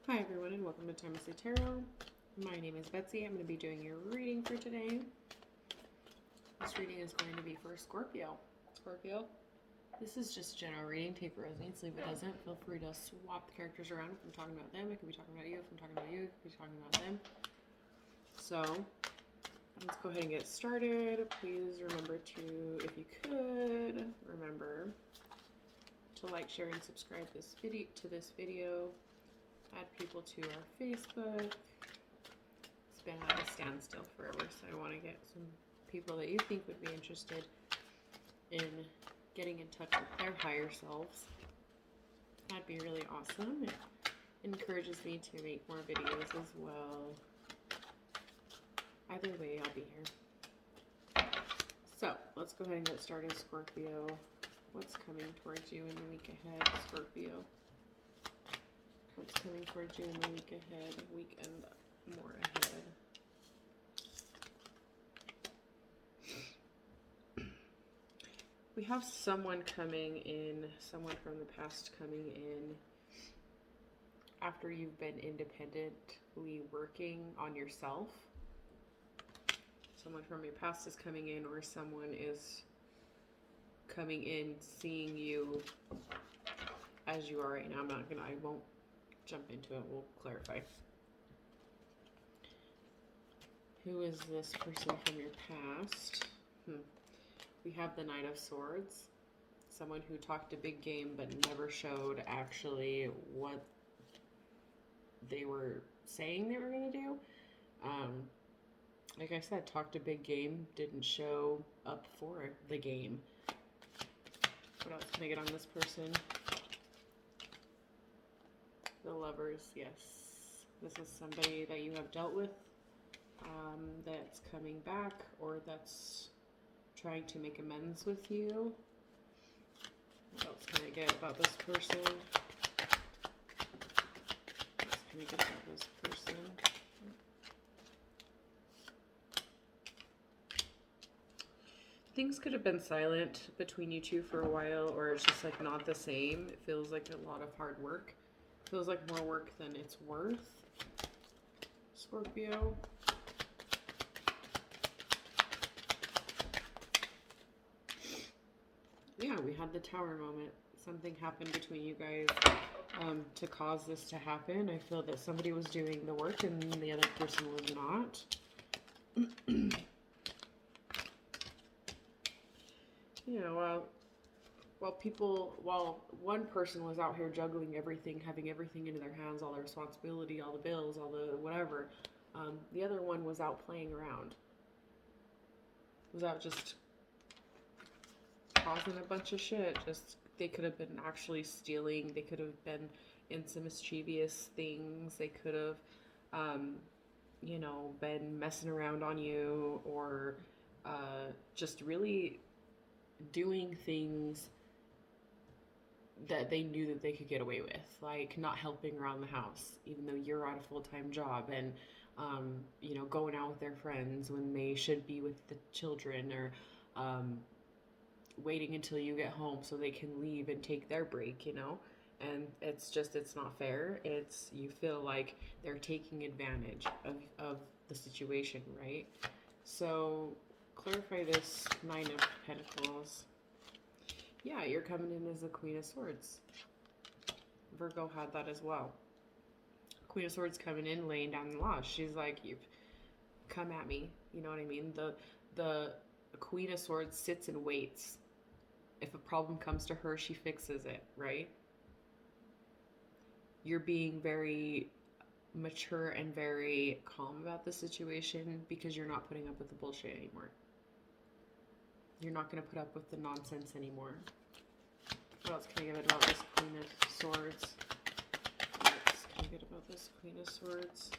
Hi everyone and welcome to Timelessly Tarot. My name is Betsy. I'm going to be doing your reading for today. This reading is going to be for Scorpio. Scorpio, this is just a general reading. Take it resonates, leave it doesn't. Feel free to swap the characters around. If I'm talking about them, it could be talking about you. If I'm talking about you, it could be talking about them. So, let's go ahead and get started. Please remember to, if you could, remember to like, share, and subscribe to this video. Add people to our Facebook. It's been at a standstill forever, so I want to get some people that you think would be interested in getting in touch with their higher selves. That'd be really awesome. It encourages me to make more videos as well. Either way, I'll be here. So, let's go ahead and get started, Scorpio. What's coming towards you in the week ahead, Scorpio? What's coming towards you in the week ahead, weekend more ahead? We have someone coming in, someone from the past coming in after you've been independently working on yourself. Someone from your past is coming in, or someone is coming in seeing you as you are right now. I won't jump into it, we'll clarify. Who is this person from your past? We have the Knight of Swords. Someone who talked a big game but never showed actually what they were saying they were going to do. Like I said, talked a big game, didn't show up for the game. What else can I get on this person? The Lovers, yes. This is somebody that you have dealt with, that's coming back, or that's trying to make amends with you. What else can I get about this person? What else can I get about this person? Things could have been silent between you two for a while, or it's just like not the same. It feels like a lot of hard work. Feels like more work than it's worth, Scorpio. Yeah, we had the Tower moment. Something happened between you guys to cause this to happen. I feel that somebody was doing the work and the other person was not. You know, while one person was out here juggling everything, having everything into their hands, all the responsibility, all the bills, all the whatever, the other one was out playing around. Was out just causing a bunch of shit. They could have been actually stealing. They could have been in some mischievous things. They could have, been messing around on you, or just really doing things that they knew that they could get away with, like not helping around the house even though you're at a full-time job, and going out with their friends when they should be with the children, or waiting until you get home so they can leave and take their break, and it's not fair. You feel like they're taking advantage of the situation, right? So clarify this Nine of Pentacles. Yeah, you're coming in as the Queen of Swords. Virgo had that as well. Queen of Swords coming in, laying down the law. She's like, you've come at me. You know what I mean? The Queen of Swords sits and waits. If a problem comes to her, she fixes it, right? You're being very mature and very calm about the situation because you're not putting up with the bullshit anymore. You're not going to put up with the nonsense anymore. What else can I get about this Queen of Swords? What else can I get about this Queen of Swords?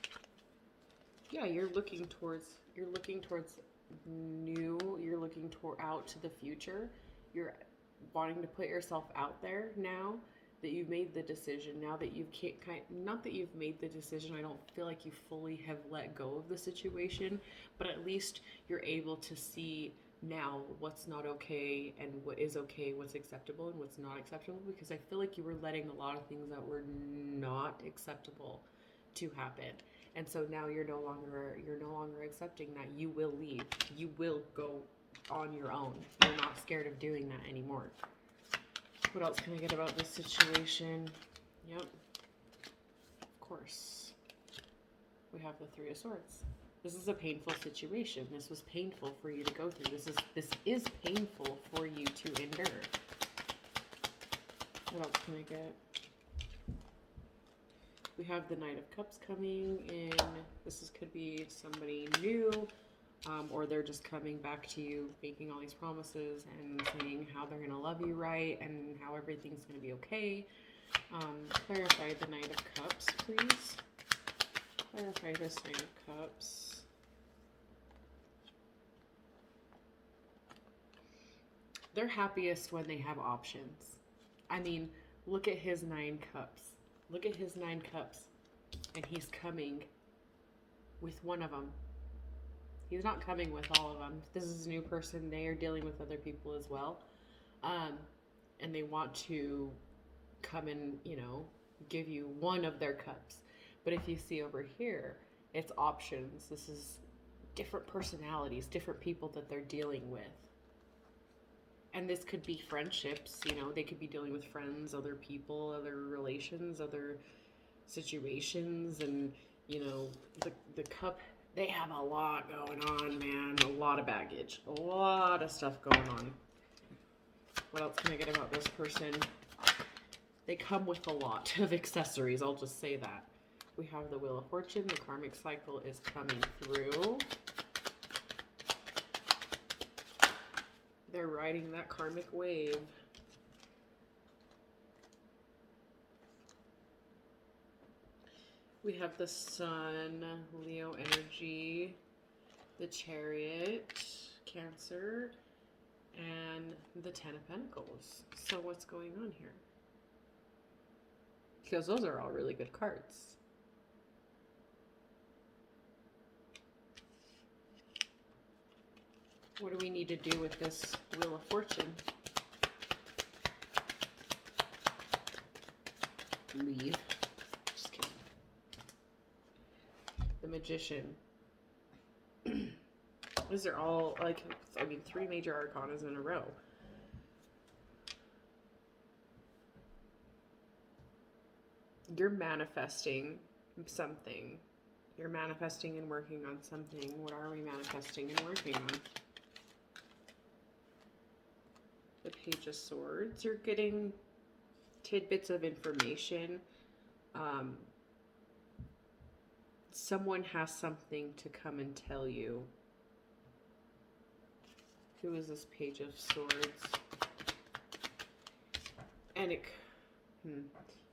Yeah, you're looking towards new. You're looking out to the future. You're wanting to put yourself out there now that you've made the decision. Now that you've not that you've made the decision, I don't feel like you fully have let go of the situation, but at least you're able to see now what's not okay and what is okay, what's acceptable and what's not acceptable, because I feel like you were letting a lot of things that were not acceptable to happen. And so now you're no longer accepting that. You will leave. You will go on your own. You're not scared of doing that anymore. What else can I get about this situation? Yep. Of course. We have the Three of Swords. This is a painful situation. This was painful for you to go through. This is painful for you to endure. What else can I get? We have the Knight of Cups coming in. Could be somebody new, or they're just coming back to you, making all these promises and saying how they're going to love you right and how everything's going to be okay. Clarify the Knight of Cups, please. Clarify this Knight of Cups. They're happiest when they have options. I mean, look at his 9 cups. Look at his 9 cups. And he's coming with one of them. He's not coming with all of them. This is a new person. They are dealing with other people as well. And they want to come and, give you one of their cups. But if you see over here, it's options. This is different personalities, different people that they're dealing with. And this could be friendships, they could be dealing with friends, other people, other relations, other situations. And, the cup, they have a lot going on, man. A lot of baggage, a lot of stuff going on. What else can I get about this person? They come with a lot of accessories, I'll just say that. We have the Wheel of Fortune. The karmic cycle is coming through. They're riding that karmic wave. We have the Sun, Leo energy, the Chariot, Cancer, and the Ten of Pentacles. So what's going on here? Because those are all really good cards. What do we need to do with this Wheel of Fortune? Leave. Just kidding. The Magician. These are all, 3 major arcanas in a row. You're manifesting something. You're manifesting and working on something. What are we manifesting and working on? The Page of Swords. You're getting tidbits of information. Someone has something to come and tell you. Who is this Page of Swords? And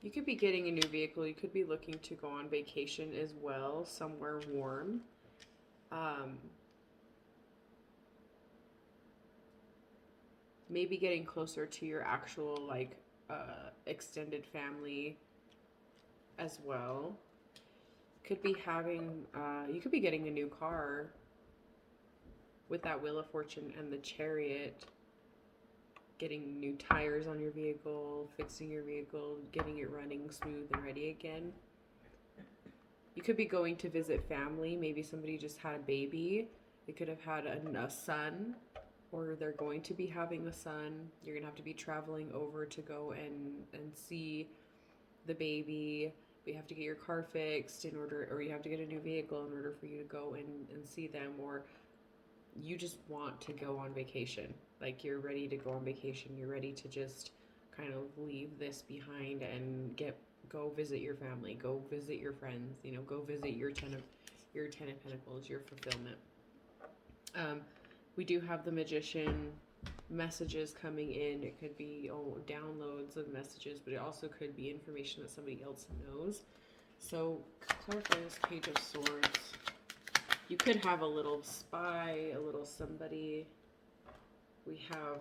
you could be getting a new vehicle. You could be looking to go on vacation as well, somewhere warm. Maybe getting closer to your actual extended family as well. Could be having you could be getting a new car with that Wheel of Fortune and the Chariot. Getting new tires on your vehicle, fixing your vehicle, getting it running smooth and ready again. You could be going to visit family. Maybe somebody just had a baby. They could have had a son, or they're going to be having a son. You're going to have to be traveling over to go and see the baby. You have to get your car fixed or you have to get a new vehicle in order for you to go and see them, or you just want to go on vacation. Like, you're ready to go on vacation. You're ready to just kind of leave this behind and go visit your family, go visit your friends, go visit your Ten of Pentacles, your fulfillment. We do have the Magician, messages coming in. It could be downloads of messages, but it also could be information that somebody else knows. So clarify this Page of Swords. You could have a little spy, a little somebody. We have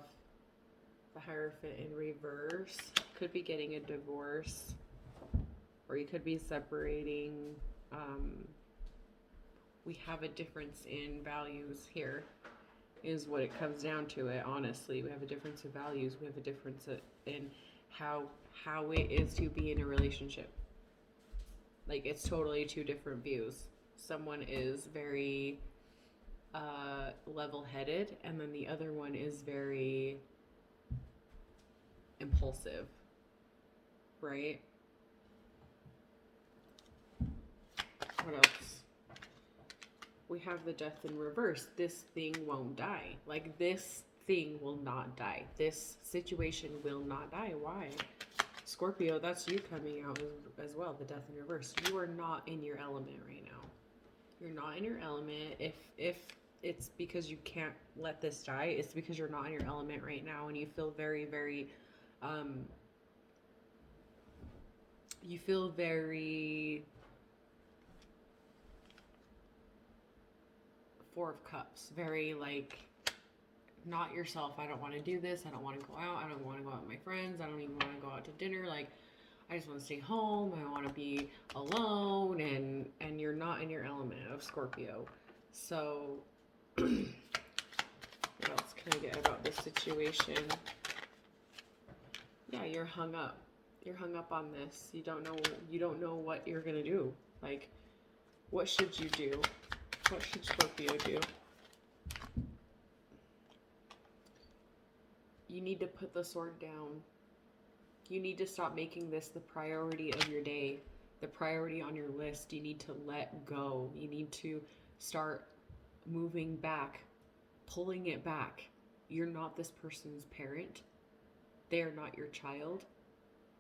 the Hierophant in reverse. Could be getting a divorce, or you could be separating. We have a difference in values here, is what it comes down to. It honestly, we have a difference of values. We have a difference in how it is to be in a relationship. Like, it's totally two different views. Someone is very level-headed, and then the other one is very impulsive, right? What else? We have the death in reverse. This thing won't die. Like, this thing will not die. This situation will not die. Why? Scorpio, that's you coming out as well, the death in reverse. You are not in your element right now. You're not in your element. If it's because you can't let this die, it's because you're not in your element right now, and you feel very, very, you feel very Four of Cups, very like not yourself. I don't want to do this. I don't want to go out. I don't want to go out with my friends. I don't even want to go out to dinner. Like, I just want to stay home. I want to be alone, and you're not in your element of Scorpio. So what else can I get about this situation? Yeah, you're hung up. You're hung up on this. You don't know what you're going to do. Like, what should you do? What should Scorpio do? You need to put the sword down. You need to stop making this the priority of your day, the priority on your list. You need to let go. You need to start moving back, pulling it back. You're not this person's parent. They are not your child.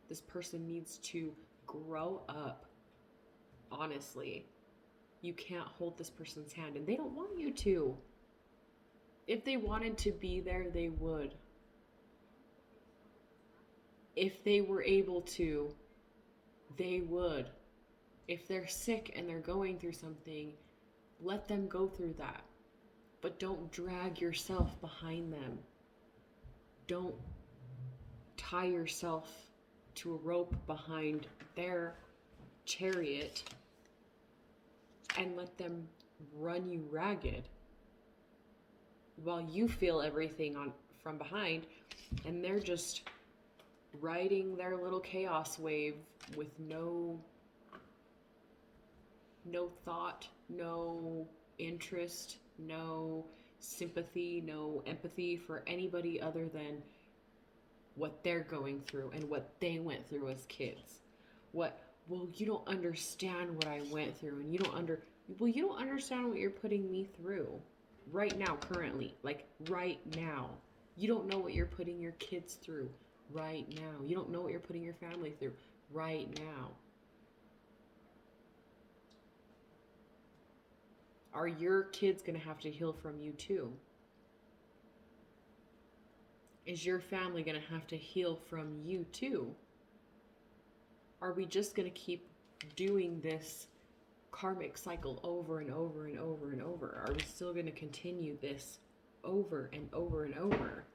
This person needs to grow up. Honestly, you can't hold this person's hand, and they don't want you to. If they wanted to be there, they would. If they were able to, they would. If they're sick and they're going through something, let them go through that. But don't drag yourself behind them. Don't tie yourself to a rope behind their chariot and let them run you ragged while you feel everything from behind, and they're just riding their little chaos wave with no thought, no interest, no sympathy, no empathy for anybody other than what they're going through and what they went through as kids. Well, you don't understand what I went through, and you don't understand what you're putting me through right now, currently, like right now. You don't know what you're putting your kids through right now. You don't know what you're putting your family through right now. Are your kids going to have to heal from you too? Is your family going to have to heal from you too? Are we just going to keep doing this karmic cycle over and over and over and over? Are we still going to continue this over and over and over?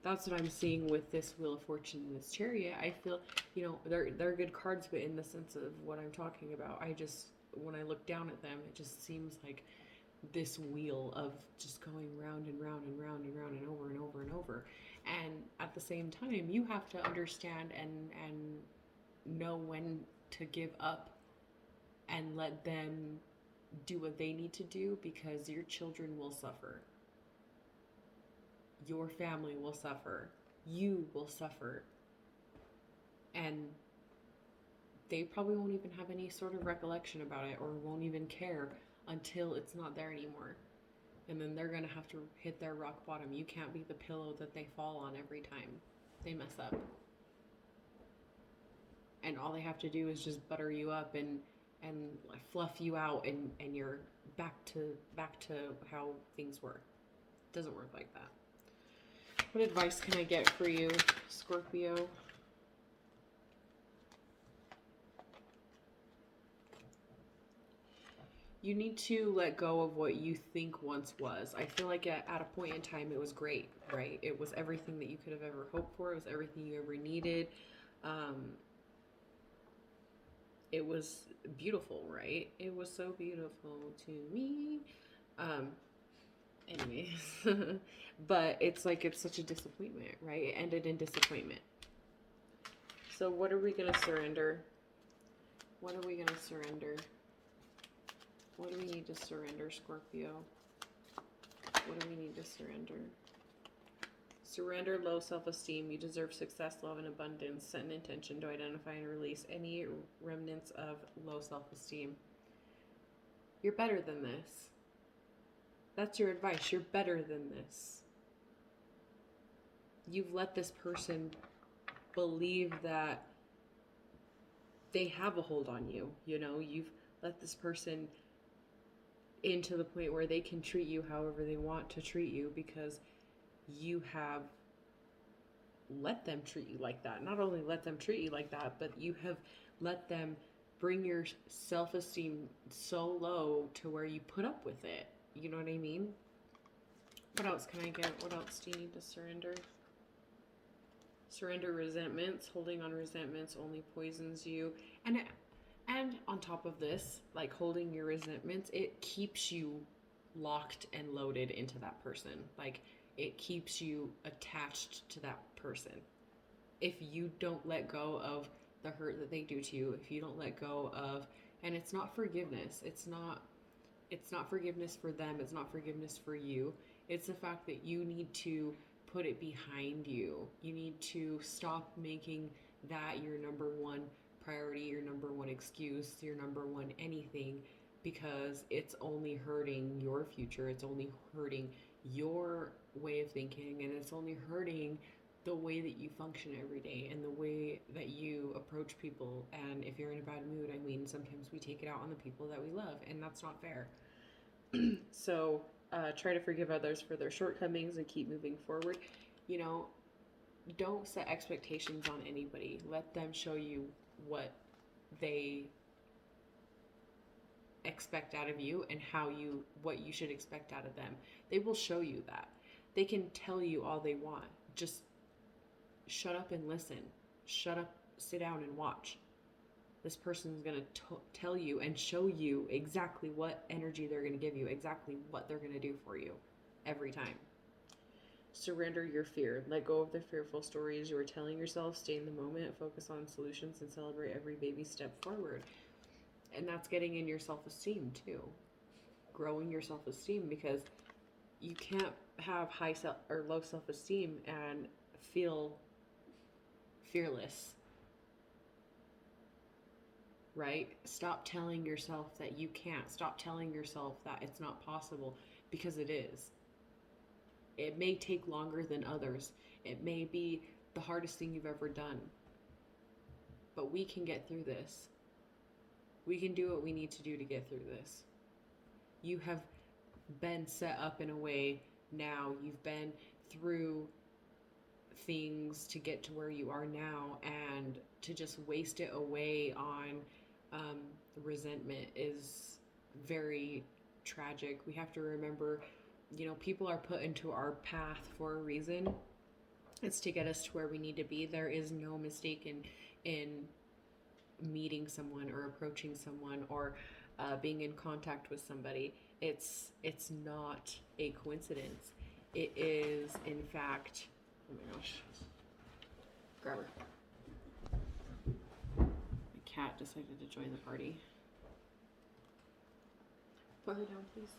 That's what I'm seeing with this Wheel of Fortune and this Chariot. I feel, they're good cards, but in the sense of what I'm talking about, when I look down at them, it just seems like this wheel of just going round and round and round and round and over and over and over. And at the same time, you have to understand and know when to give up and let them do what they need to do, because your children will suffer. Your family will suffer. You will suffer. And they probably won't even have any sort of recollection about it, or won't even care until it's not there anymore. And then they're going to have to hit their rock bottom. You can't be the pillow that they fall on every time they mess up. And all they have to do is just butter you up and fluff you out, and you're back to how things were. It doesn't work like that. What advice can I get for you, Scorpio? You need to let go of what you think once was. I feel like at a point in time it was great, right? It was everything that you could have ever hoped for. It was everything you ever needed. It was beautiful, right? It was so beautiful to me. Anyways, but it's such a disappointment, right? It ended in disappointment. So what are we going to surrender? What are we going to surrender? What do we need to surrender, Scorpio? What do we need to surrender? Surrender low self-esteem. You deserve success, love, and abundance. Set an intention to identify and release any remnants of low self-esteem. You're better than this. That's your advice. You're better than this. You've let this person believe that they have a hold on you. You know, you've let this person into the point where they can treat you however they want to treat you because you have let them treat you like that. Not only let them treat you like that, but you have let them bring your self-esteem so low to where you put up with it. You know what I mean? What else can I get? What else do you need to surrender? Surrender resentments. Holding on resentments only poisons you. And on top of this, like holding your resentments, it keeps you locked and loaded into that person. Like it keeps you attached to that person. If you don't let go of the hurt that they do to you, if you don't let go of, and it's not forgiveness, it's not forgiveness for them, it's not forgiveness for you. It's the fact that you need to put it behind you. You need to stop making that your number one priority, your number one excuse, your number one anything, because it's only hurting your future. It's only hurting your way of thinking, and it's only hurting the way that you function every day and the way that you approach people. And if you're in a bad mood, I mean, sometimes we take it out on the people that we love, and that's not fair. So try to forgive others for their shortcomings and keep moving forward. You know, don't set expectations on anybody. Let them show you what they expect out of you and what you should expect out of them. They will show you that. They can tell you all they want. Just shut up and listen. Shut up, sit down and watch. This person's going to tell you and show you exactly what energy they're going to give you, exactly what they're going to do for you every time. Surrender your fear. Let go of the fearful stories you are telling yourself. Stay in the moment, focus on solutions, and celebrate every baby step forward. And that's getting in your self-esteem too. Growing your self-esteem, because you can't have high or low self-esteem and feel fearless. Right? Stop telling yourself that you can't. Stop telling yourself that it's not possible, because it is. It may take longer than others. It may be the hardest thing you've ever done. But we can get through this. We can do what we need to do to get through this. You have been set up in a way now. You've been through things to get to where you are now, and to just waste it away on resentment is very tragic. We have to remember, people are put into our path for a reason. It's to get us to where we need to be. There is no mistake in meeting someone or approaching someone or being in contact with somebody. It's not a coincidence. It is, in fact, oh my gosh, grab her. My cat decided to join the party. Put her down, please.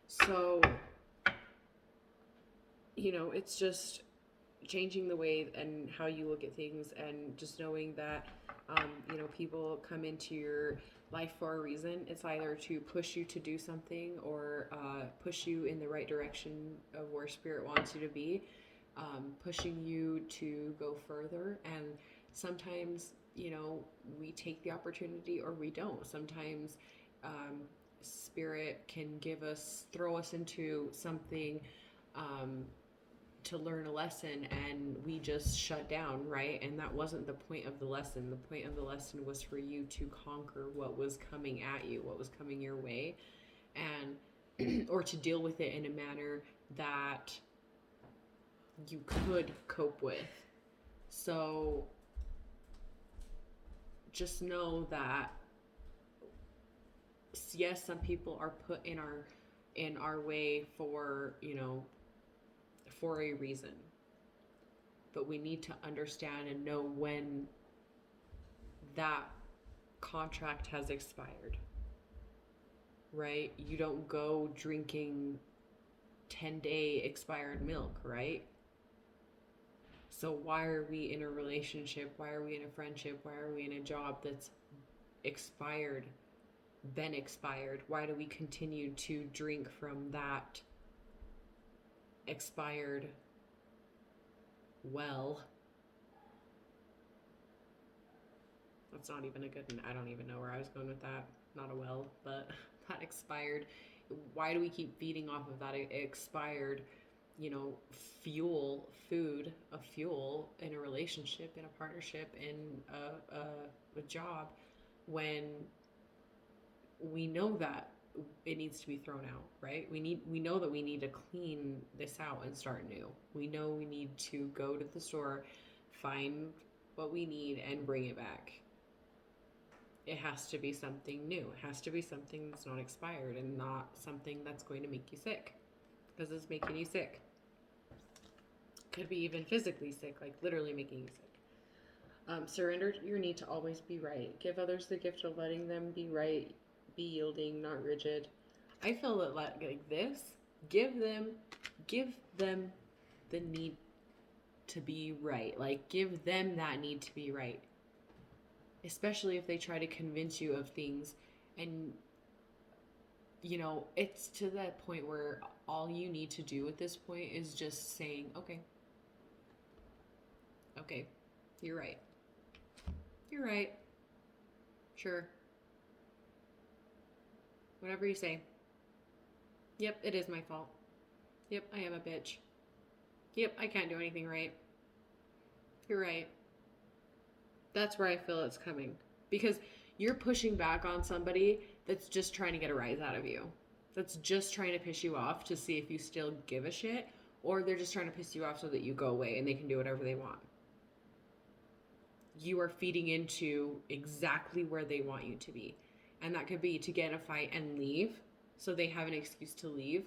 So, it's just changing the way and how you look at things, and just knowing that, people come into your life for a reason. It's either to push you to do something or push you in the right direction of where Spirit wants you to be, pushing you to go further. And sometimes, we take the opportunity or we don't. Sometimes Spirit can throw us into something to learn a lesson, and we just shut down, right? And that wasn't the point of the lesson. The point of the lesson was for you to conquer what was coming at you, what was coming your way, and or to deal with it in a manner that you could cope with. So just know that, yes, some people are put in our way for, for a reason. but we need to understand and know when that contract has expired, right? You don't go drinking 10-day expired milk, right? So why are we in a relationship? Why are we in a friendship? Why are we in a job that's expired, been expired? Why do we continue to drink from that expired well? That's not even a good, I don't even know where I was going with that. Not a well, but that expired. Why do we keep feeding off of that expired, a fuel in a relationship, in a partnership, in a job, when we know that it needs to be thrown out, right? We know that we need to clean this out and start new. We know we need to go to the store, find what we need, and bring it back. It has to be something new. It has to be something that's not expired and not something that's going to make you sick, because it's making you sick. Could be even physically sick, like literally making you sick. Surrender your need to always be right. Give others the gift of letting them be right. Be yielding, not rigid. I feel that like this, give them the need to be right. Like, give them that need to be right. Especially if they try to convince you of things, and it's to that point where all you need to do at this point is just saying, okay, you're right, sure, whatever you say. Yep, it is my fault. Yep, I am a bitch. Yep, I can't do anything right. You're right. That's where I feel it's coming. Because you're pushing back on somebody that's just trying to get a rise out of you. That's just trying to piss you off to see if you still give a shit, or they're just trying to piss you off so that you go away and they can do whatever they want. You are feeding into exactly where they want you to be. And that could be to get in a fight and leave, so they have an excuse to leave.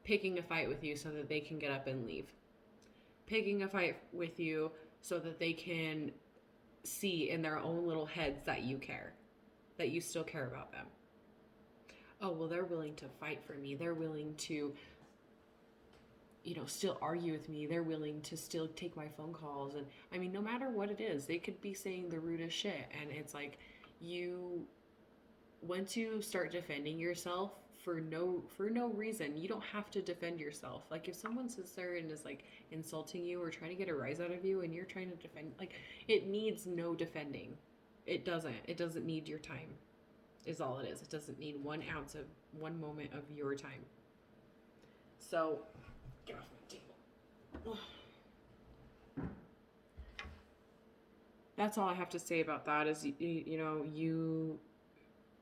Picking a fight with you so that they can get up and leave. Picking a fight with you so that they can see in their own little heads that you care, that you still care about them. Oh, well, they're willing to fight for me. They're willing to, still argue with me. They're willing to still take my phone calls. And I mean, no matter what it is, they could be saying the rudest shit. And it's like, once you start defending yourself for no reason, you don't have to defend yourself. Like, if someone sits there and is like insulting you or trying to get a rise out of you and you're trying to defend, like, it needs no defending. It doesn't need your time, is all it is. It doesn't need 1 ounce of 1 moment of your time. So get off my table. That's all I have to say about that. Is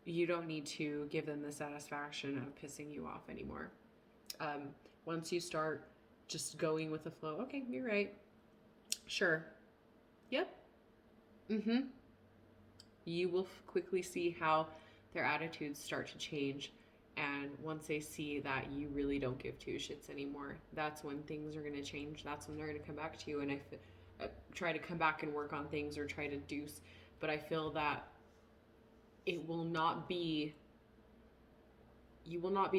you don't need to give them the satisfaction of pissing you off anymore. Once you start just going with the flow, okay, you're right. Sure. Yep. You will quickly see how their attitudes start to change. And once they see that you really don't give two shits anymore, that's when things are going to change. That's when they're going to come back to you. And I try to come back and work on things or try to do. But I feel that you will not be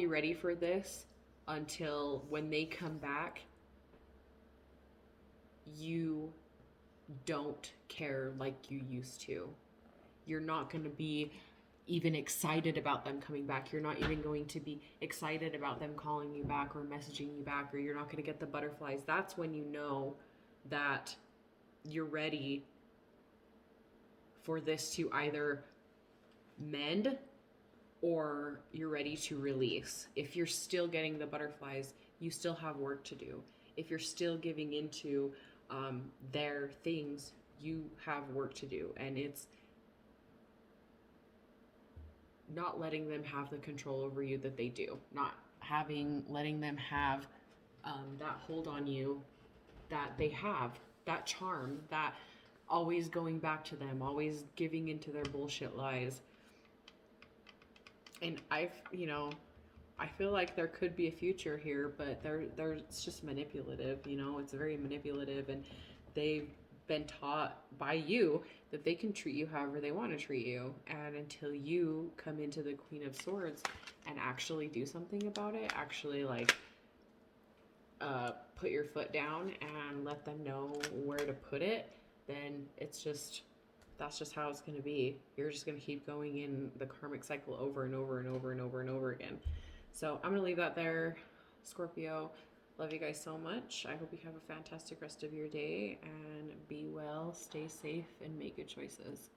ready for this until when they come back, you don't care like you used to. You're not going to be even excited about them coming back. You're not even going to be excited about them calling you back or messaging you back, or you're not going to get the butterflies. That's when you know that you're ready for this to either mend or you're ready to release. If you're still getting the butterflies, you still have work to do. If you're still giving into their things, you have work to do. And it's not letting them have the control over you that they do. Letting them have that hold on you that they have, that charm, that always going back to them, always giving into their bullshit lies. And I feel like there could be a future here, but it's just manipulative, you know, it's very manipulative, and they've been taught by you that they can treat you however they want to treat you. And until you come into the Queen of Swords and actually do something about it, actually like put your foot down and let them know where to put it, then that's just how it's going to be. You're just going to keep going in the karmic cycle over and over and over and over and over again. So I'm going to leave that there, Scorpio. Love you guys so much. I hope you have a fantastic rest of your day, and be well, stay safe, and make good choices.